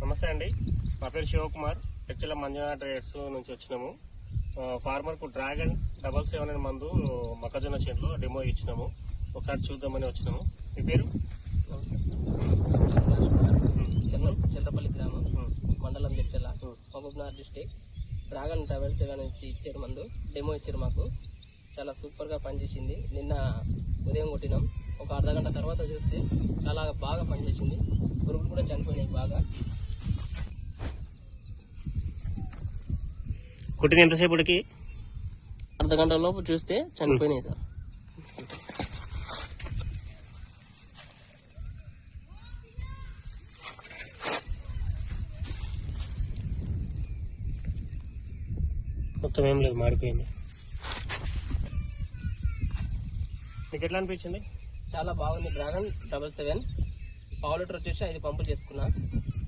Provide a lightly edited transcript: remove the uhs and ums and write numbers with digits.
నమస్తే అండి, మా పేరు శివకుమార్. చర్చిల మంజునాథ ట్రేడర్స్ నుంచి వచ్చినాము. ఫార్మర్కు డ్రాగన్ 77 అనే మందు మొక్కజొన్న చేనులో డెమో ఇచ్చినాము. ఒకసారి చూద్దామని వచ్చినాము. మీ పేరు? చంద్రపల్లి గ్రామం, మండలం చర్చల, మహబూబ్నగర్ డిస్టిక్. డ్రాగన్ 77 నుంచి ఇచ్చారు మందు, డెమో ఇచ్చారు. మాకు చాలా సూపర్గా పనిచేసింది. నిన్న ఉదయం కొట్టినాం. ఒక అర్ధగంట తర్వాత చూస్తే చాలా బాగా పనిచేసింది. పురుగులు కూడా చనిపోయినాయి బాగా. కొట్టిన ఎంతసేపటికి? అర్ధగంట లోపు చూస్తే చనిపోయినాయి సార్. మొత్తం ఏం లేదు, మాడిపోయింది. మీకు ఎట్లా అనిపించింది? చాలా బాగుంది. డ్రాగన్ 77 పావు లీటర్ వచ్చేసి 5 పంపులు చేసుకున్నా.